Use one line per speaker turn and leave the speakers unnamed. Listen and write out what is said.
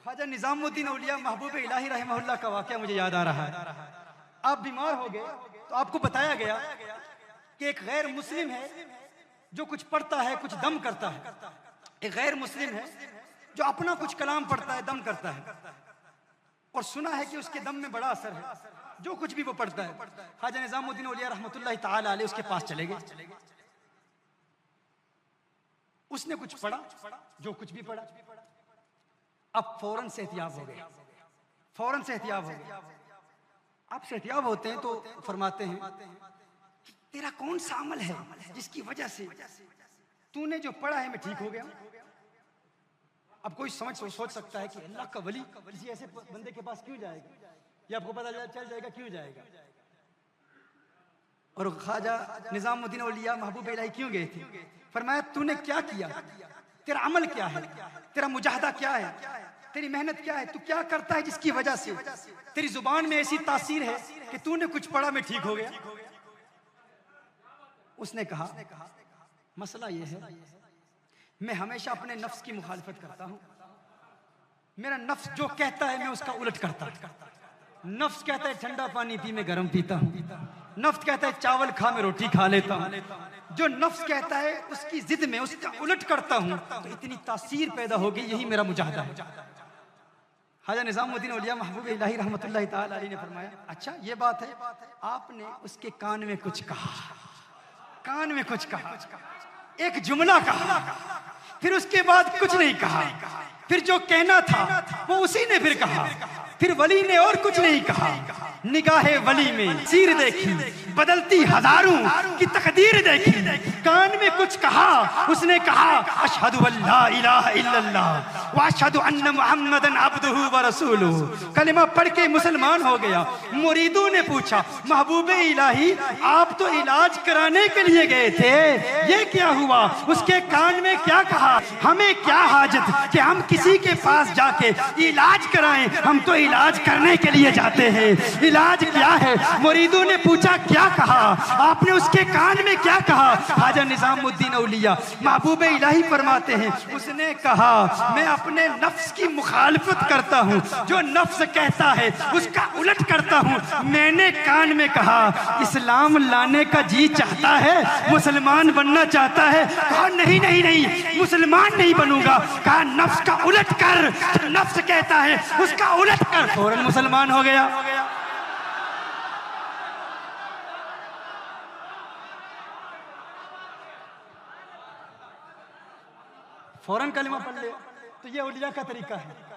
ख्वाजा निजामुद्दीन औलिया महबूब इलाही रहमहुल्लाह का वाकया मुझे याद आ रहा है। आप बीमार हो गए तो आपको बताया गया कि एक गैर मुस्लिम है जो कुछ पढ़ता है, कुछ दम करता है। एक गैर मुस्लिम है जो अपना कुछ कलाम पढ़ता है, दम करता है, और सुना है कि उसके दम में बड़ा असर है, जो कुछ भी वो पढ़ता है। ख्वाजा निजामुद्दीन औलिया रहमतुल्लाहि ताला अलैह उसके पास चले गए। उसने कुछ पढ़ा, जो कुछ भी पढ़ा। अब फौरन से एहतियाब हो गए, फौरन से एहतियाब हो गए। आप से एहतियाब होते हैं तो फरमाते हैं तेरा कौन सा अमल है जिसकी वजह से तूने जो पढ़ा है मैं ठीक हो गया। अब कोई सोच सकता है कि अल्लाह का वली किसी ऐसे बंदे के पास क्यों जाएगा, ये आपको पता चल जाएगा क्यों जाएगा। और ख्वाजा निजामुद्दीन औलिया महबूब इलाही क्यों गए थे? फरमाया तूने क्या किया, तेरा अमल क्या है, तेरा मुजाहदा क्या है, तेरी मेहनत क्या है, तू क्या करता है जिसकी वजह से तेरी जुबान में ऐसी तासीर है कि तूने कुछ पढ़ा मैं ठीक हो गया। उसने कहा मसला यह है मैं हमेशा अपने नफ्स की मुखालिफत करता हूं। मेरा नफ्स जो कहता है मैं उसका उलट करता हूं। नफ्स कहता है ठंडा पानी पी मैं गर्म पीता हूं। नफ्स कहता है चावल खा मैं रोटी खा लेता हूं। जो नफ्स कहता है उसकी जिद में उसका उलट करता हूं तो इतनी तासीर पैदा हो गई। यही मेरा मुजाहदा है। ख्वाजा निजामुद्दीन औलिया महबूब इलाही रहमतुल्लाहि ताला अलैह ने फरमाया अच्छा ये बात है। आपने उसके कान में कुछ कहा, कान में कुछ कहा, एक जुमला कहा, फिर उसके बाद कुछ नहीं कहा। फिर जो कहना था वो उसी ने फिर कहा। फिर वली ने और कुछ नहीं कहा। निगाहे वली में सीर देखी, बदलती हजारों की तकदीर देखी। कान में कुछ कहा, उसने कहा अशहदु अल्ला इलाहा इल्लल्लाह व अशहदु अन्ना मुहम्मदन अब्दुहु व रसूलुहु। कलिमा पढ़ के मुसलमान हो गया। मुरीदों ने पूछा महबूबे इलाही आप तो इलाज कराने के लिए गए थे, ये क्या हुआ? उसके कान में क्या कहा? हमें क्या हाजत कि हम किसी के पास जाके इलाज कराएं, हम तो इलाज करने के लिए जाते हैं। इलाज क्या है? मुरीदों ने पूछा क्या कहा? आपने उसके कान में क्या कहा? ख्वाजा निजामुद्दीन औलिया महबूब इलाही फरमाते हैं उसने कहा मैं अपने नफ्स की मुखालफत करता हूँ। जो नफ्स कहता है उसका उलट करता हूँ। मैंने कान में कहा इस्लाम लाने का जी चाहता है, मुसलमान बनना चाहता है। कहा नहीं नहीं नहीं मुसलमान नहीं बनूंगा। कहा नफ्स का उलट कर, नफ्स कहता है उसका उलट कर। फौरन मुसलमान हो गया। फौरन कलिमा पढ़ ले। तो ये औलिया का तरीका है।